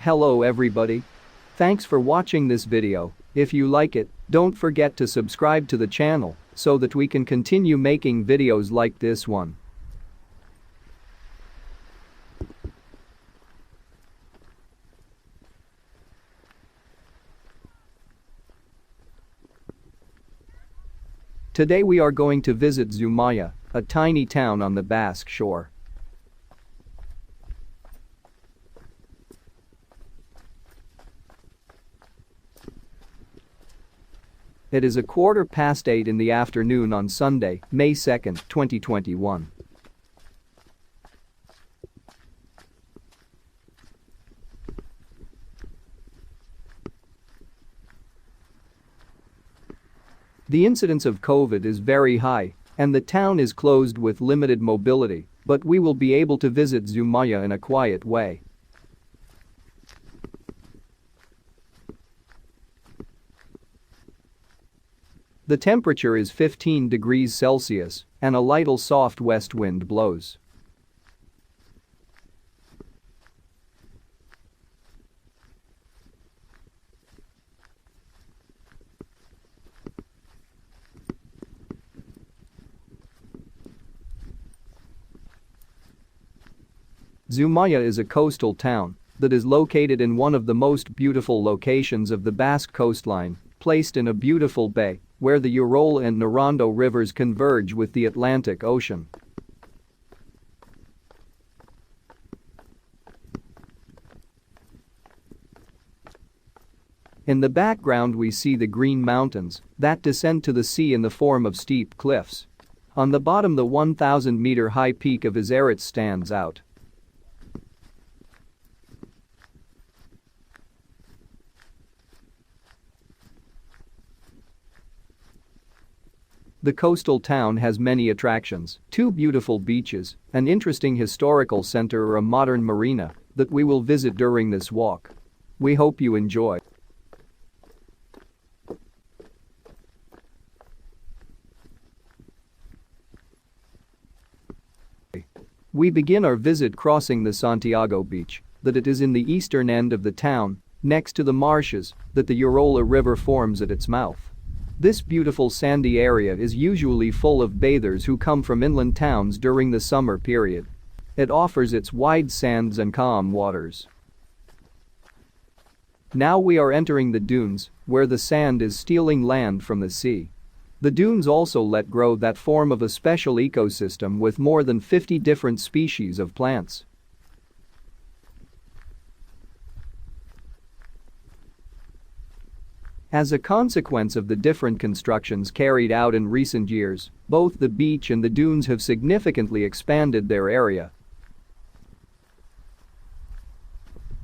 Hello everybody. Thanks for watching this video. If you like it, don't forget to subscribe to the channel so that we can continue making videos like this one. Today we are going to visit ZUMAIA, a tiny town on the Basque shore. It is 8:15 in the afternoon on Sunday, May 2, 2021. The incidence of COVID is very high, and the town is closed with limited mobility, but we will be able to visit ZUMAIA in a quiet way. The temperature is 15 degrees Celsius, and a little soft west wind blows. ZUMAIA is a coastal town that is located in one of the most beautiful locations of the Basque coastline, placed in a beautiful bay where the Ural and Narondo rivers converge with the Atlantic Ocean. In the background we see the green mountains that descend to the sea in the form of steep cliffs. On the bottom the 1,000-meter high peak of Itzurun stands out. The coastal town has many attractions, 2 beautiful beaches, an interesting historical center or a modern marina that we will visit during this walk. We hope you enjoy. We begin our visit crossing the Santiago beach, that it is in the eastern end of the town, next to the marshes that the Ural River forms at its mouth. This beautiful sandy area is usually full of bathers who come from inland towns during the summer period. It offers its wide sands and calm waters. Now we are entering the dunes, where the sand is stealing land from the sea. The dunes also let grow that form of a special ecosystem with more than 50 different species of plants. As a consequence of the different constructions carried out in recent years, both the beach and the dunes have significantly expanded their area.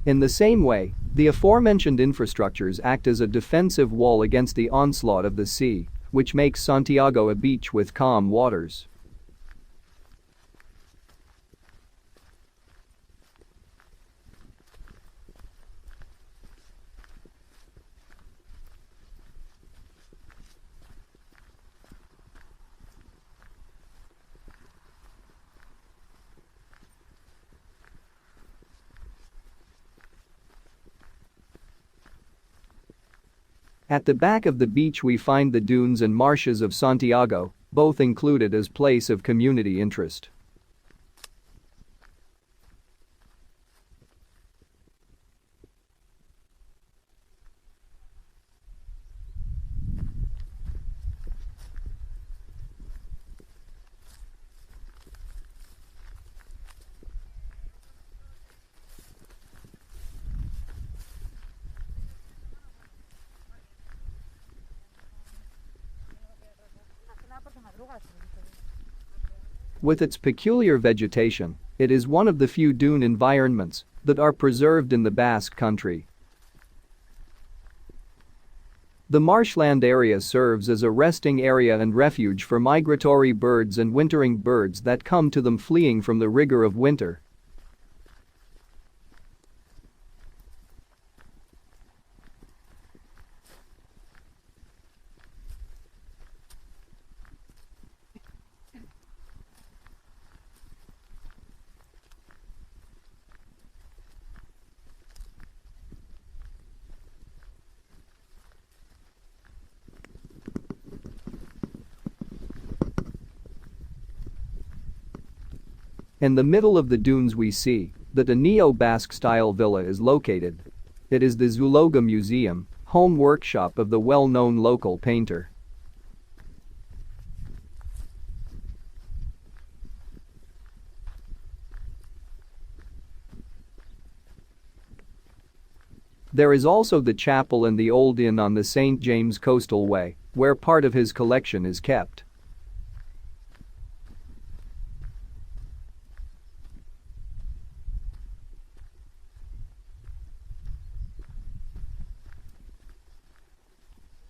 In the same way, the aforementioned infrastructures act as a defensive wall against the onslaught of the sea, which makes Santiago a beach with calm waters. At the back of the beach we find the dunes and marshes of Santiago, both included as place of community interest. With its peculiar vegetation, it is one of the few dune environments that are preserved in the Basque Country. The marshland area serves as a resting area and refuge for migratory birds and wintering birds that come to them fleeing from the rigor of winter. In the middle of the dunes we see that a neo-Basque style villa is located. It is the Zuloaga Museum, home workshop of the well-known local painter. There is also the chapel and the old inn on the St. James Coastal Way, where part of his collection is kept.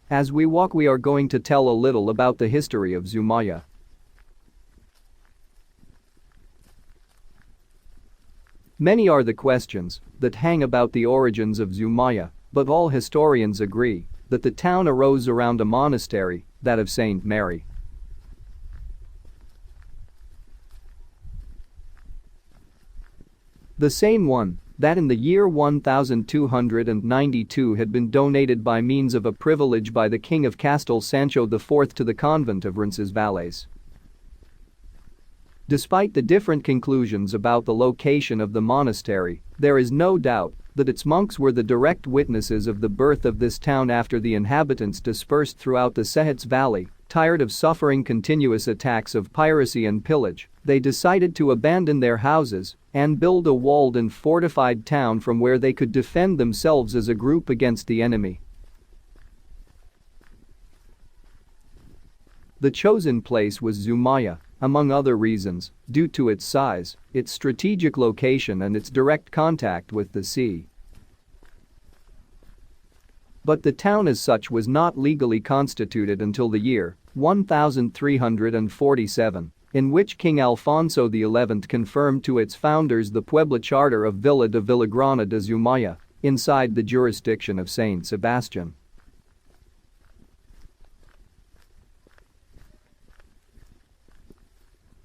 As we walk, we are going to tell a little about the history of ZUMAIA. Many are the questions that hang about the origins of ZUMAIA, but all historians agree that the town arose around a monastery, that of Saint Mary. The same one that in the year 1292 had been donated by means of a privilege by the King of Castile Sancho IV to the convent of Roncesvalles. Despite the different conclusions about the location of the monastery, there is no doubt that its monks were the direct witnesses of the birth of this town after the inhabitants dispersed throughout the Sehets Valley. Tired of suffering continuous attacks of piracy and pillage, they decided to abandon their houses and build a walled and fortified town from where they could defend themselves as a group against the enemy. The chosen place was ZUMAIA, among other reasons, due to its size, its strategic location and its direct contact with the sea. But the town as such was not legally constituted until the year 1347, in which King Alfonso XI confirmed to its founders the Puebla Charter of Villa de Villagrana de ZUMAIA, inside the jurisdiction of Saint Sebastian.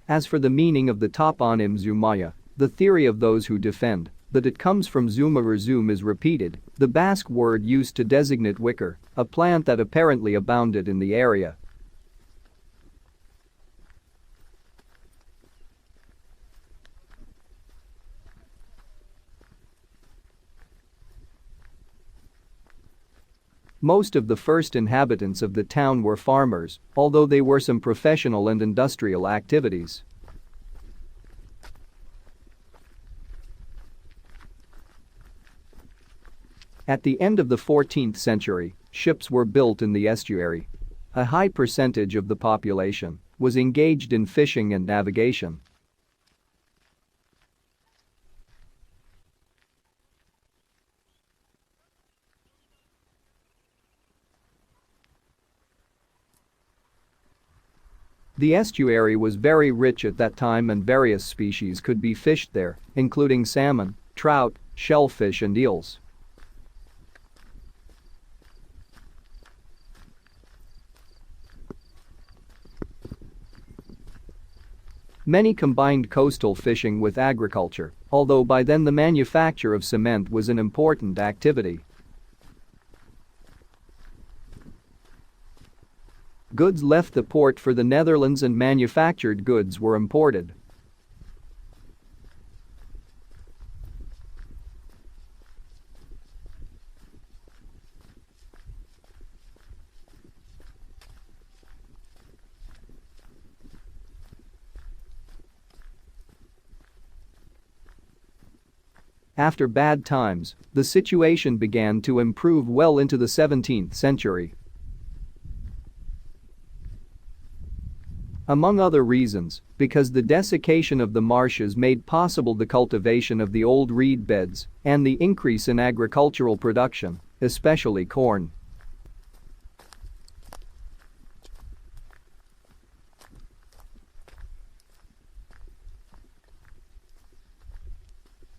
As for the meaning of the toponym ZUMAIA, the theory of those who defend that it comes from zuma or zoom is repeated, the Basque word used to designate wicker, a plant that apparently abounded in the area. Most of the first inhabitants of the town were farmers, although there were some professional and industrial activities. At the end of the 14th century, ships were built in the estuary. A high percentage of the population was engaged in fishing and navigation. The estuary was very rich at that time and various species could be fished there, including salmon, trout, shellfish and eels. Many combined coastal fishing with agriculture, although by then the manufacture of cement was an important activity. Goods left the port for the Netherlands and manufactured goods were imported. After bad times, the situation began to improve well into the 17th century. Among other reasons, because the desiccation of the marshes made possible the cultivation of the old reed beds and the increase in agricultural production, especially corn.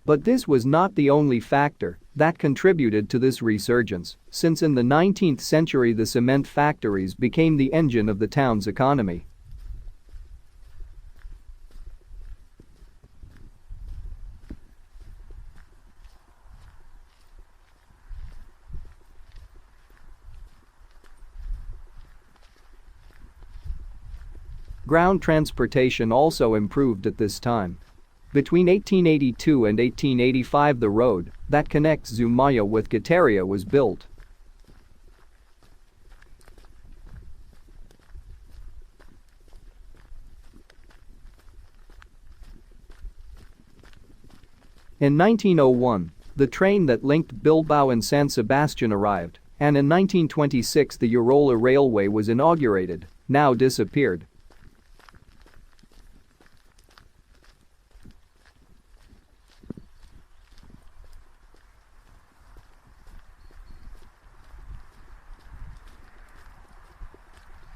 But this was not the only factor that contributed to this resurgence, since in the 19th century the cement factories became the engine of the town's economy. Ground transportation also improved at this time. Between 1882 and 1885 the road that connects ZUMAIA with Getaria was built. In 1901, the train that linked Bilbao and San Sebastian arrived, and in 1926 the Urola Railway was inaugurated, now disappeared.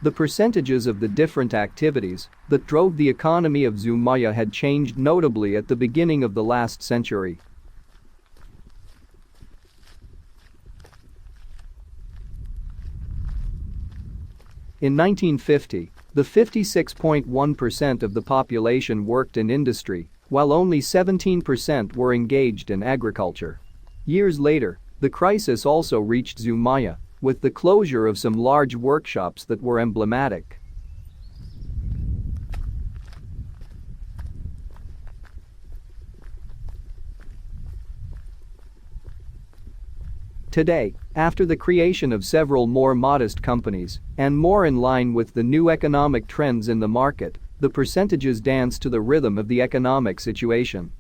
The percentages of the different activities that drove the economy of ZUMAIA had changed notably at the beginning of the last century. In 1950, the 56.1% of the population worked in industry, while only 17% were engaged in agriculture. Years later, the crisis also reached ZUMAIA, with the closure of some large workshops that were emblematic. Today, after the creation of several more modest companies, and more in line with the new economic trends in the market, the percentages dance to the rhythm of the economic situation.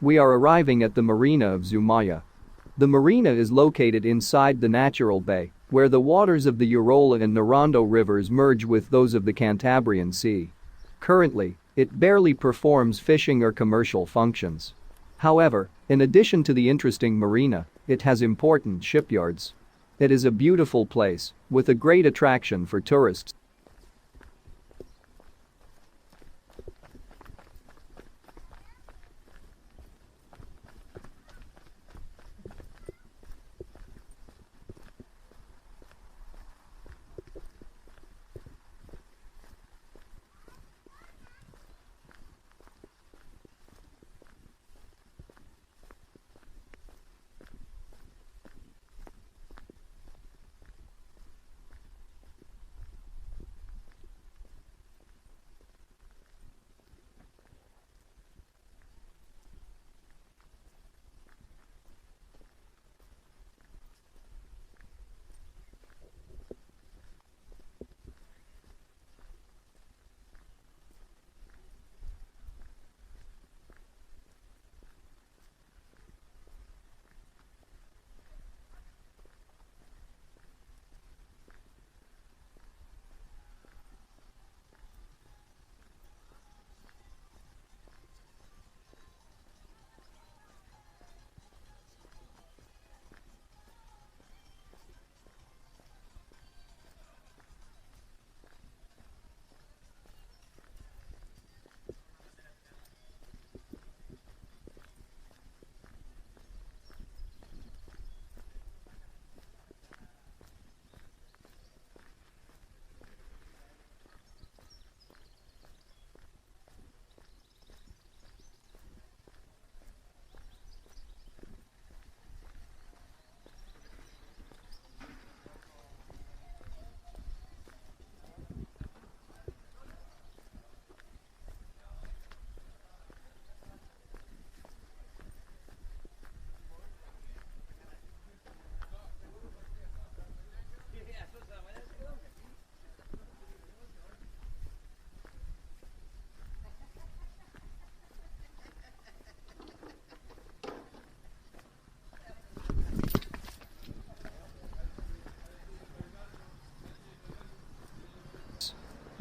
We are arriving at the marina of ZUMAIA. The marina is located inside the natural bay, where the waters of the Urola and Nerando rivers merge with those of the Cantabrian Sea. Currently, it barely performs fishing or commercial functions. However, in addition to the interesting marina, it has important shipyards. It is a beautiful place, with a great attraction for tourists.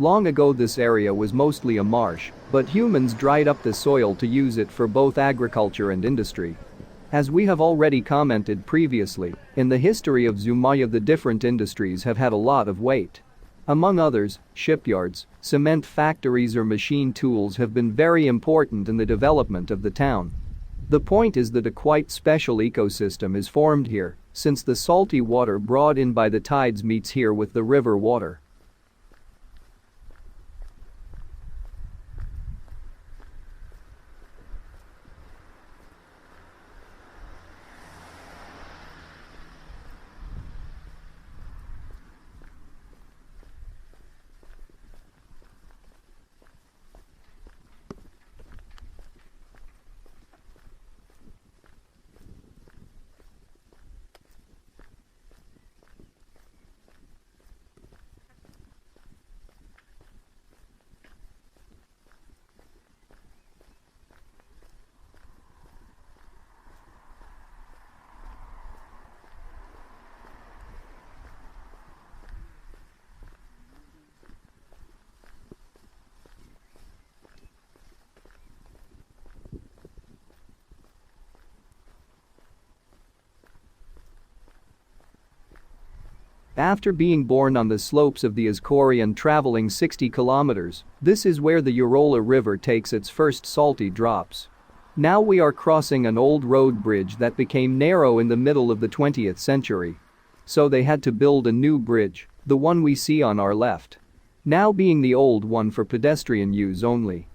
Long ago this area was mostly a marsh, but humans dried up the soil to use it for both agriculture and industry. As we have already commented previously, in the history of ZUMAIA the different industries have had a lot of weight. Among others, shipyards, cement factories or machine tools have been very important in the development of the town. The point is that a quite special ecosystem is formed here, since the salty water brought in by the tides meets here with the river water. After being born on the slopes of the Izkori and traveling 60 kilometers, this is where the Urola River takes its first salty drops. Now we are crossing an old road bridge that became narrow in the middle of the 20th century. So they had to build a new bridge, the one we see on our left. Now being the old one for pedestrian use only.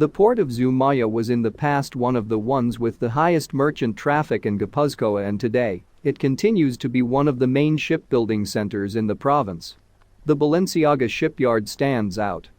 The port of ZUMAIA was in the past one of the ones with the highest merchant traffic in Gipuzkoa, and today, it continues to be one of the main shipbuilding centers in the province. The Balenciaga shipyard stands out.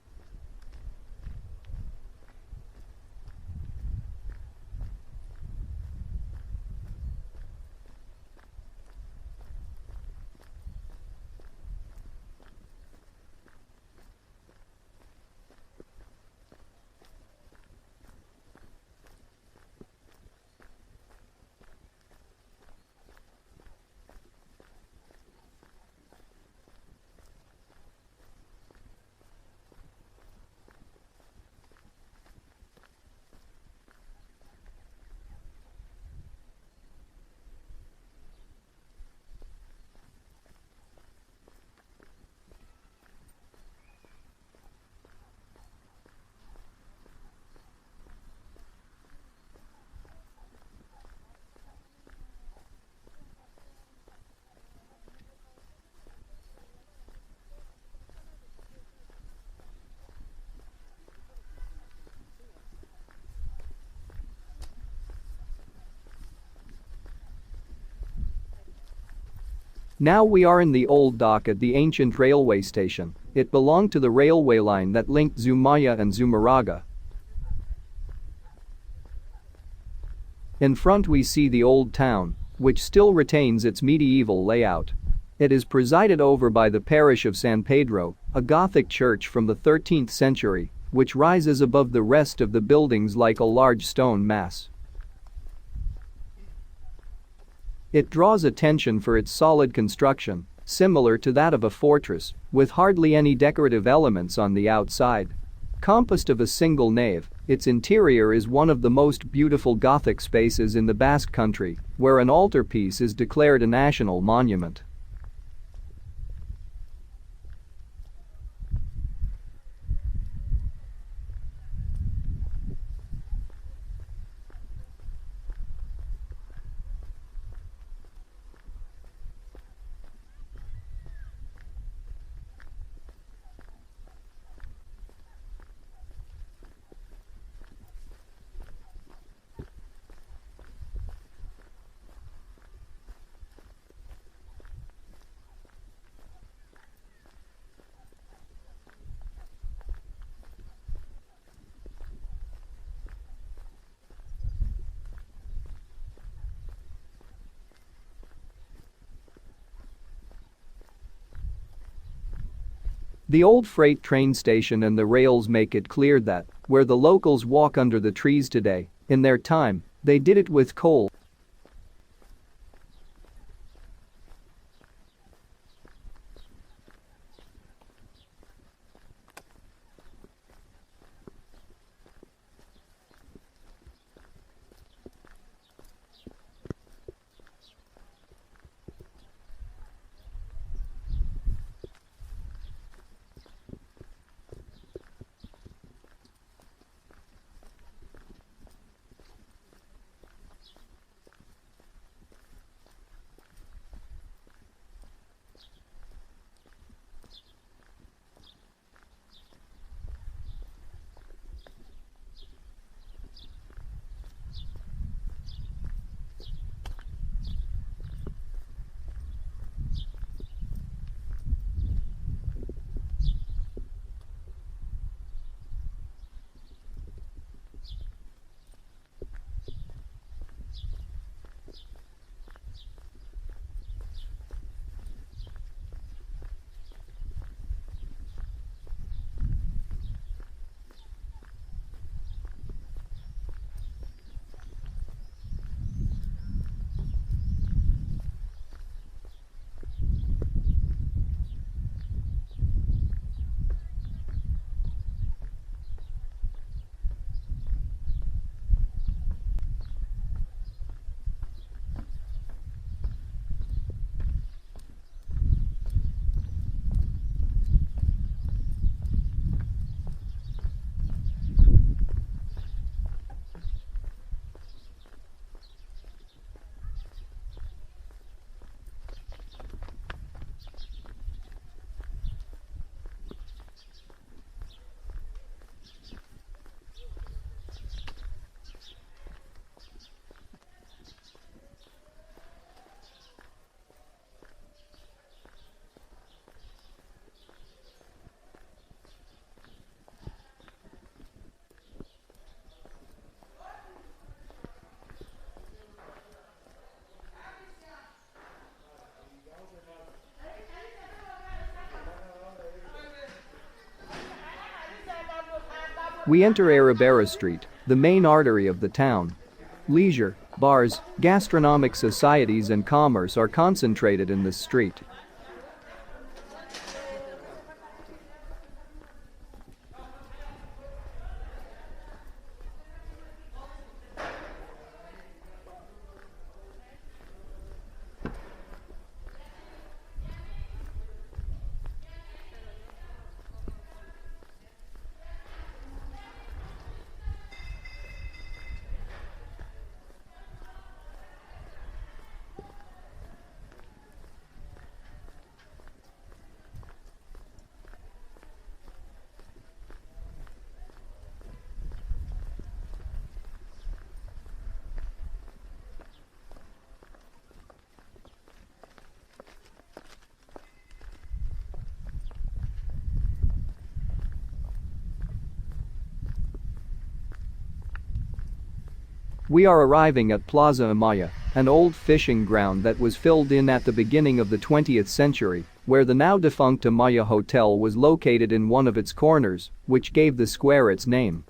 Now we are in the old dock at the ancient railway station. It belonged to the railway line that linked ZUMAIA and Zuloaga. In front we see the old town, which still retains its medieval layout. It is presided over by the parish of San Pedro, a Gothic church from the 13th century, which rises above the rest of the buildings like a large stone mass. It draws attention for its solid construction, similar to that of a fortress, with hardly any decorative elements on the outside. Composed of a single nave, Its interior is one of the most beautiful Gothic spaces in the Basque Country, where an altarpiece is declared a national monument. The old freight train station and the rails make it clear that, where the locals walk under the trees today, in their time, they did it with coal. We enter Erribera Street, the main artery of the town. Leisure, bars, gastronomic societies and commerce are concentrated in this street. We are arriving at Plaza Amaia, an old fishing ground that was filled in at the beginning of the 20th century, where the now defunct Amaia Hotel was located in one of its corners, which gave the square its name.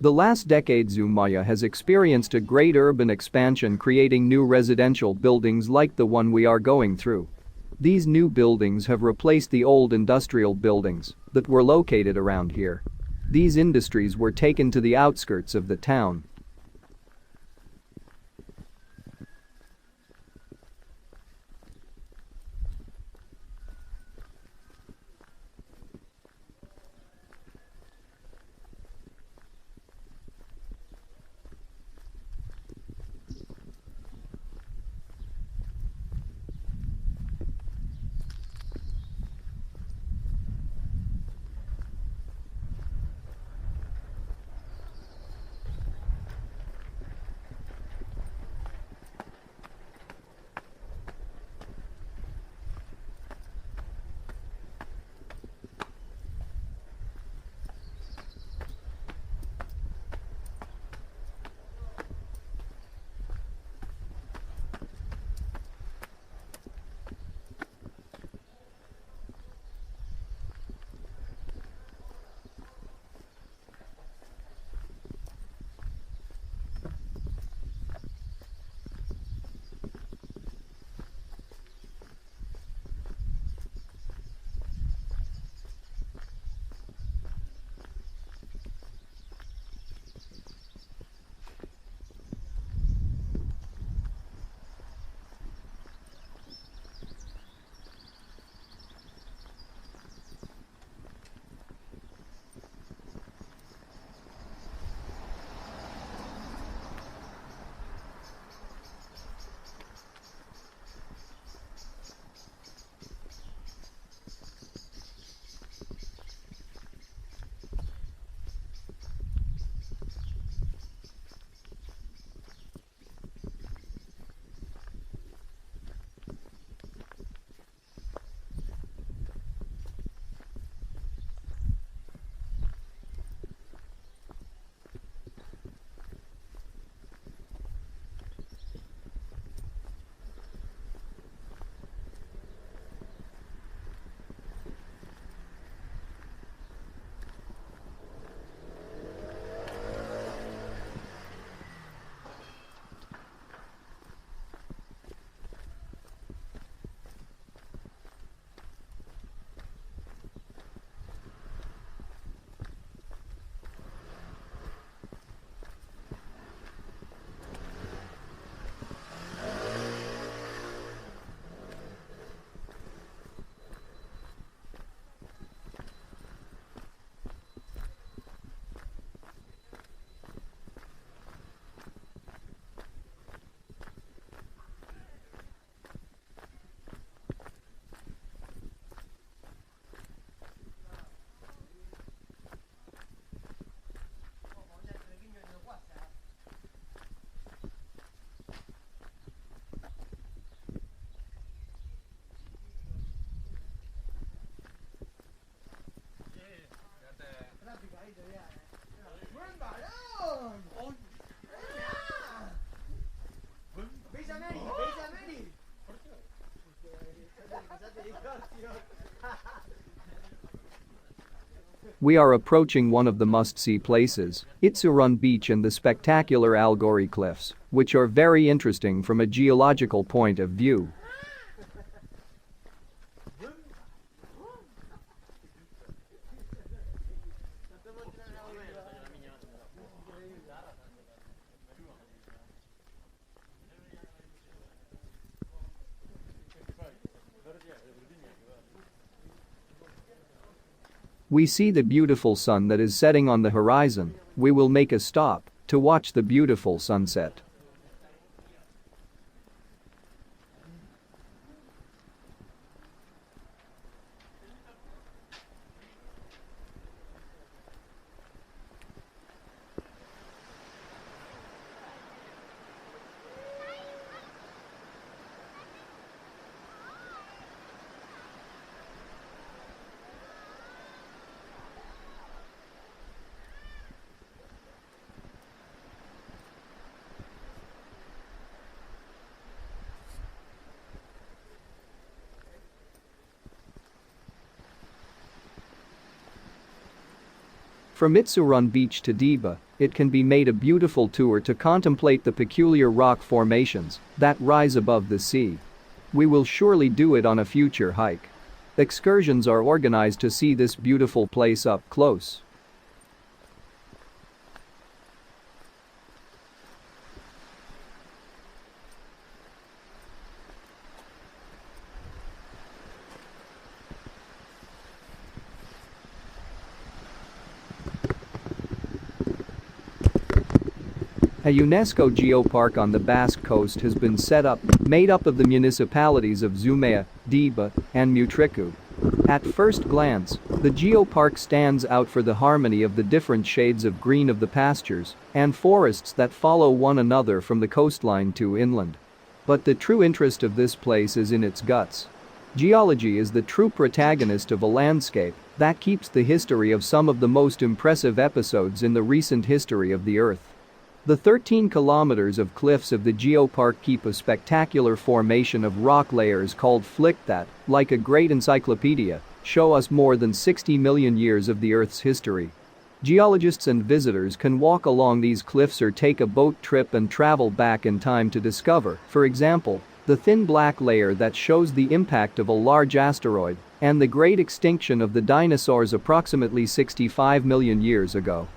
The last decade Zumaia has experienced a great urban expansion, creating new residential buildings like the one we are going through. These new buildings have replaced the old industrial buildings that were located around here. These industries were taken to the outskirts of the town. We are approaching one of the must-see places, Itzurun Beach and the spectacular Algori Cliffs, which are very interesting from a geological point of view. We see the beautiful sun that is setting on the horizon. We will make a stop to watch the beautiful sunset. From Itzurun beach to Diba, it can be made a beautiful tour to contemplate the peculiar rock formations that rise above the sea. We will surely do it on a future hike. Excursions are organized to see this beautiful place up close. A UNESCO geopark on the Basque coast has been set up, made up of the municipalities of ZUMAIA, Diba, and Mutriku. At first glance, the geopark stands out for the harmony of the different shades of green of the pastures and forests that follow one another from the coastline to inland. But the true interest of this place is in its guts. Geology is the true protagonist of a landscape that keeps the history of some of the most impressive episodes in the recent history of the Earth. The 13 kilometers of cliffs of the geopark keep a spectacular formation of rock layers called flysch that, like a great encyclopedia, show us more than 60 million years of the Earth's history. Geologists and visitors can walk along these cliffs or take a boat trip and travel back in time to discover, for example, the thin black layer that shows the impact of a large asteroid and the great extinction of the dinosaurs approximately 65 million years ago.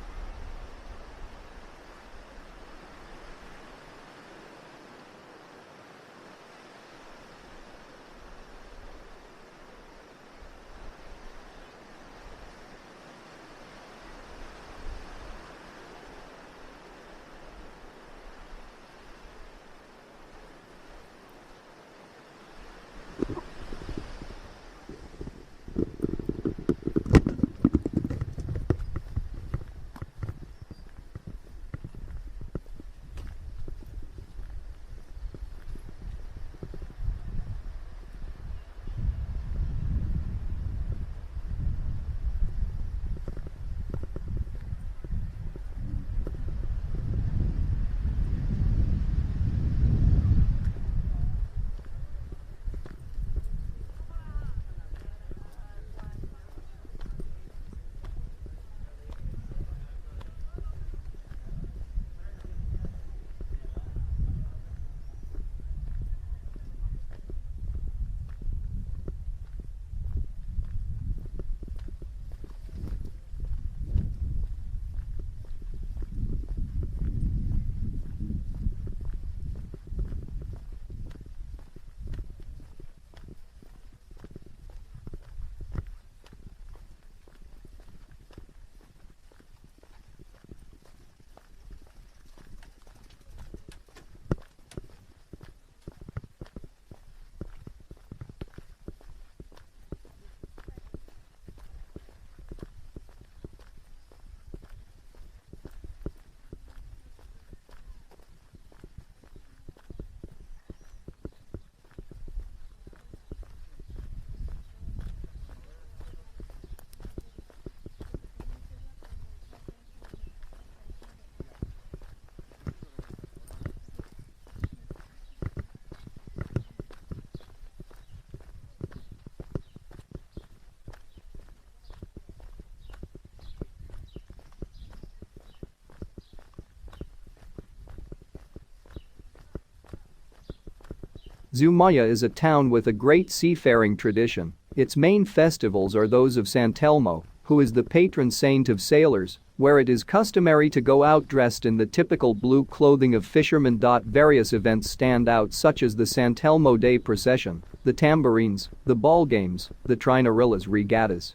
ZUMAIA is a town with a great seafaring tradition. Its main festivals are those of Sant'Elmo, who is the patron saint of sailors, where it is customary to go out dressed in the typical blue clothing of fishermen. Various events stand out such as the Sant'Elmo Day procession, the tambourines, the ball games, the Trinarillas regattas.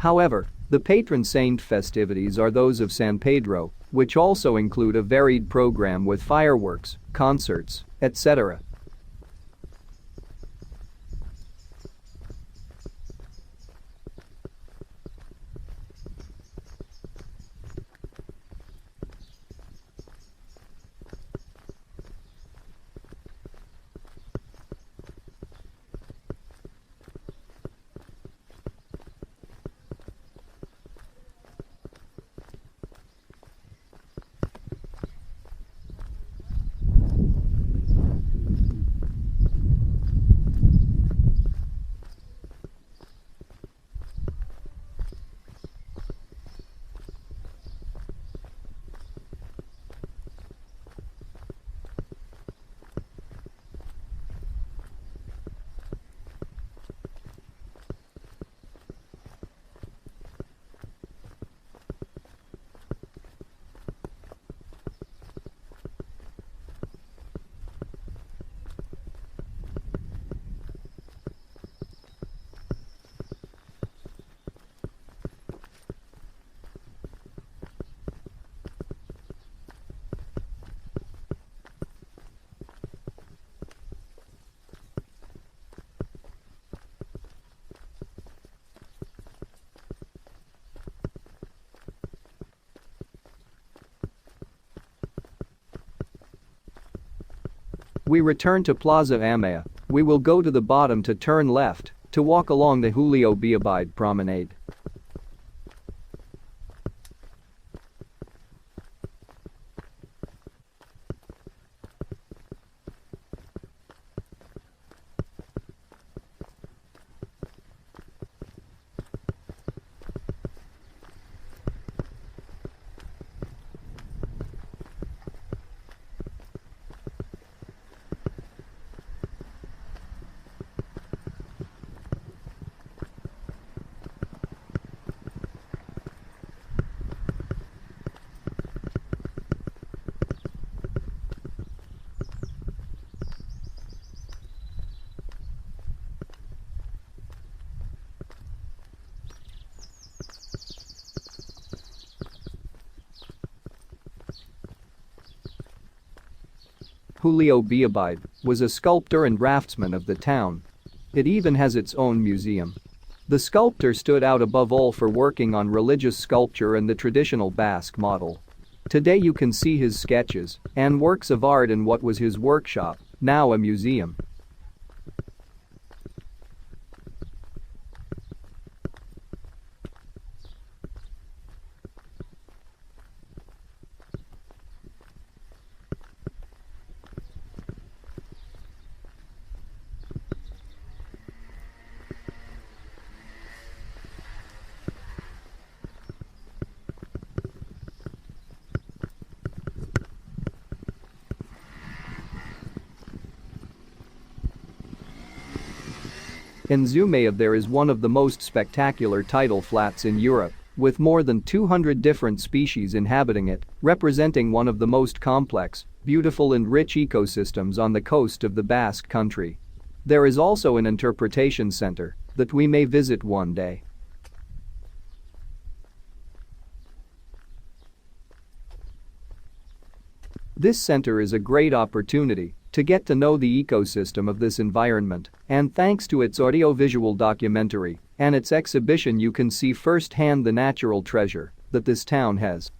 However, the patron saint festivities are those of San Pedro, which also include a varied program with fireworks, concerts, etc. We return to Plaza Amaia. We will go to the bottom to turn left to walk along the Julio Beabide promenade. Julio Beabide was a sculptor and draftsman of the town. It even has its own museum. The sculptor stood out above all for working on religious sculpture and the traditional Basque model. Today you can see his sketches and works of art in what was his workshop, now a museum. In ZUMAIA there is one of the most spectacular tidal flats in Europe, with more than 200 different species inhabiting it, representing one of the most complex, beautiful and rich ecosystems on the coast of the Basque Country. There is also an interpretation center that we may visit one day. This center is a great opportunity to get to know the ecosystem of this environment, and thanks to its audiovisual documentary and its exhibition you can see firsthand the natural treasure that this town has.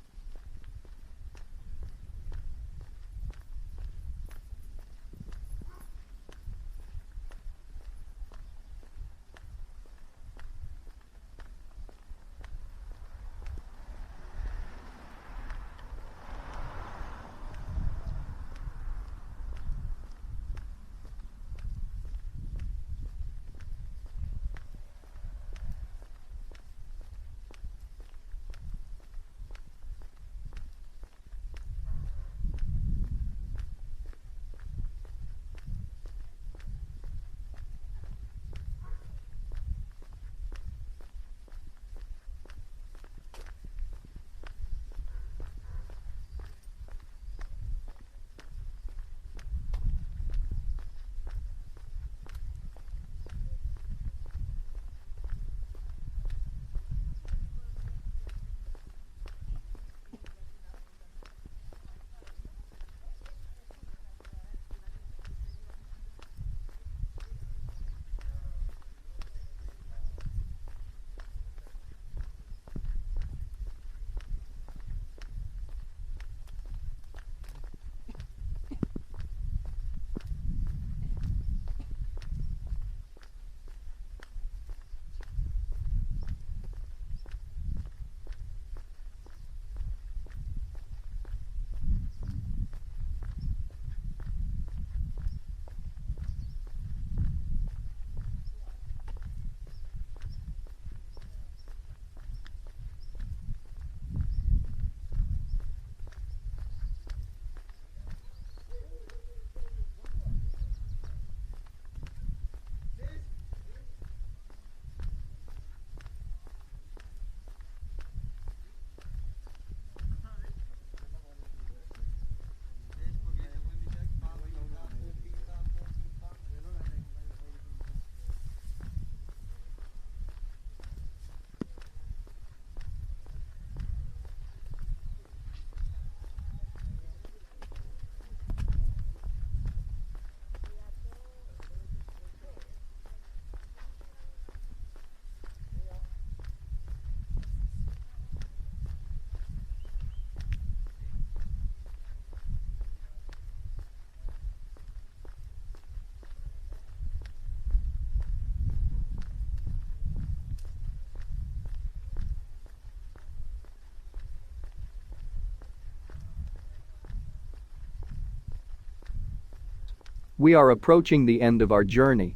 We are approaching the end of our journey.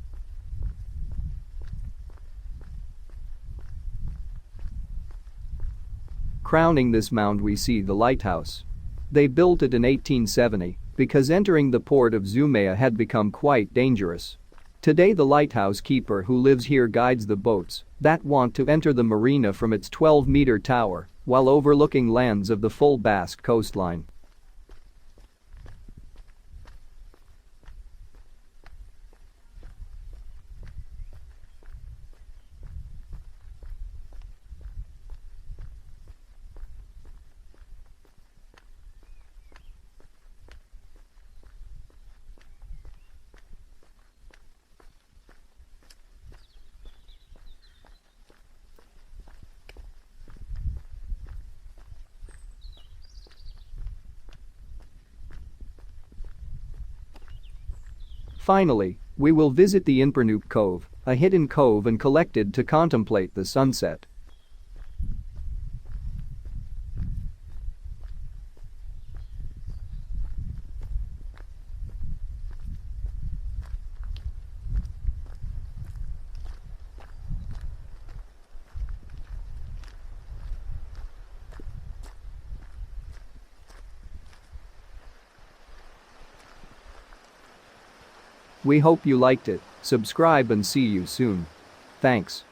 Crowning this mound we see the lighthouse. They built it in 1870 because entering the port of ZUMAIA had become quite dangerous. Today the lighthouse keeper who lives here guides the boats that want to enter the marina from its 12-meter tower while overlooking lands of the full Basque coastline. Finally, we will visit the Inpernupe Cove, a hidden cove and collected to contemplate the sunset. We hope you liked it, subscribe and see you soon. Thanks.